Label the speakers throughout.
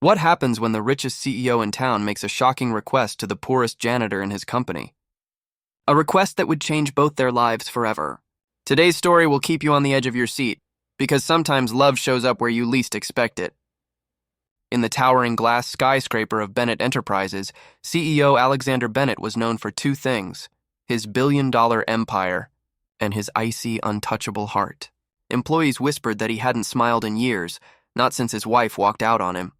Speaker 1: What happens when the richest CEO in town makes a shocking request to the poorest janitor in his company? A request that would change both their lives forever. Today's story will keep you on the edge of your seat, because sometimes love shows up where you least expect it. In the towering glass skyscraper of Bennett Enterprises, CEO Alexander Bennett was known for two things: his billion-dollar empire and his icy, untouchable heart. Employees whispered that he hadn't smiled in years, not since his wife walked out on him.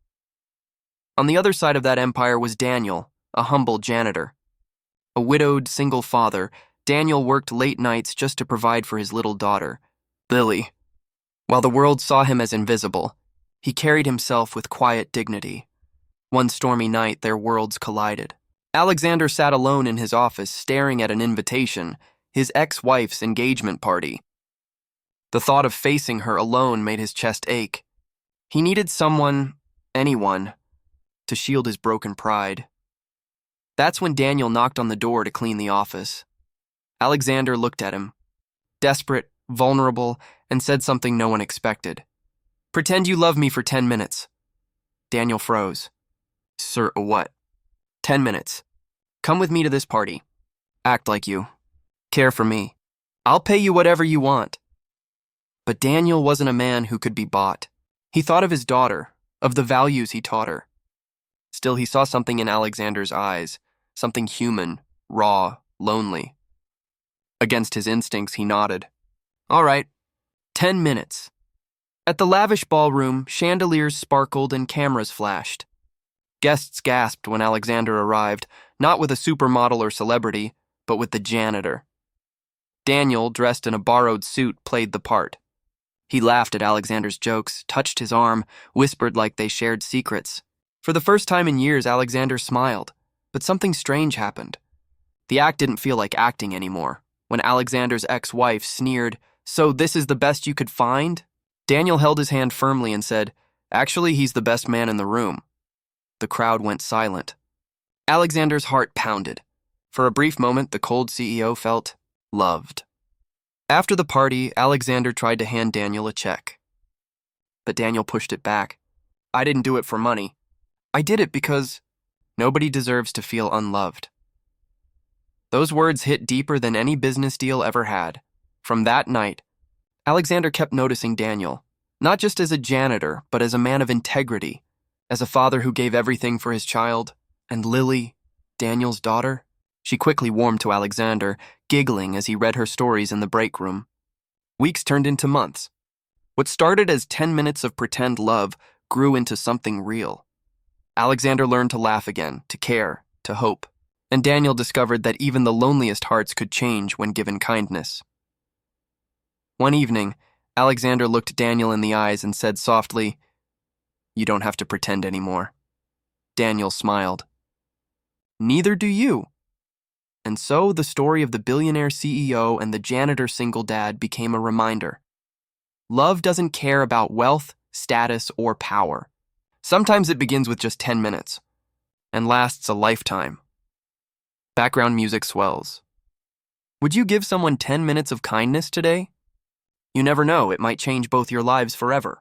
Speaker 1: On the other side of that empire was Daniel, a humble janitor. A widowed, single father, Daniel worked late nights just to provide for his little daughter, Lily. While the world saw him as invisible, he carried himself with quiet dignity. One stormy night, their worlds collided. Alexander sat alone in his office, staring at an invitation, his ex-wife's engagement party. The thought of facing her alone made his chest ache. He needed someone, anyone, to shield his broken pride. That's when Daniel knocked on the door to clean the office. Alexander looked at him, desperate, vulnerable, and said something no one expected. "Pretend you love me for 10 minutes. Daniel froze. "Sir, what?" 10 minutes. Come with me to this party. Act like you. Care for me. I'll pay you whatever you want." But Daniel wasn't a man who could be bought. He thought of his daughter, of the values he taught her. Still, he saw something in Alexander's eyes, something human, raw, lonely. Against his instincts, he nodded. "All right, 10 minutes. At the lavish ballroom, chandeliers sparkled and cameras flashed. Guests gasped when Alexander arrived, not with a supermodel or celebrity, but with the janitor. Daniel, dressed in a borrowed suit, played the part. He laughed at Alexander's jokes, touched his arm, whispered like they shared secrets. For the first time in years, Alexander smiled, but something strange happened. The act didn't feel like acting anymore. When Alexander's ex-wife sneered, "So this is the best you could find?" Daniel held his hand firmly and said, "Actually, he's the best man in the room." The crowd went silent. Alexander's heart pounded. For a brief moment, the cold CEO felt loved. After the party, Alexander tried to hand Daniel a check. But Daniel pushed it back. "I didn't do it for money. I did it because nobody deserves to feel unloved." Those words hit deeper than any business deal ever had. From that night, Alexander kept noticing Daniel, not just as a janitor, but as a man of integrity, as a father who gave everything for his child. And Lily, Daniel's daughter, she quickly warmed to Alexander, giggling as he read her stories in the break room. Weeks turned into months. What started as 10 minutes of pretend love grew into something real. Alexander learned to laugh again, to care, to hope. And Daniel discovered that even the loneliest hearts could change when given kindness. One evening, Alexander looked Daniel in the eyes and said softly, "You don't have to pretend anymore." Daniel smiled. "Neither do you." And so the story of the billionaire CEO and the janitor single dad became a reminder. Love doesn't care about wealth, status, or power. Sometimes it begins with just 10 minutes and lasts a lifetime. Background music swells. Would you give someone 10 minutes of kindness today? You never know, it might change both your lives forever.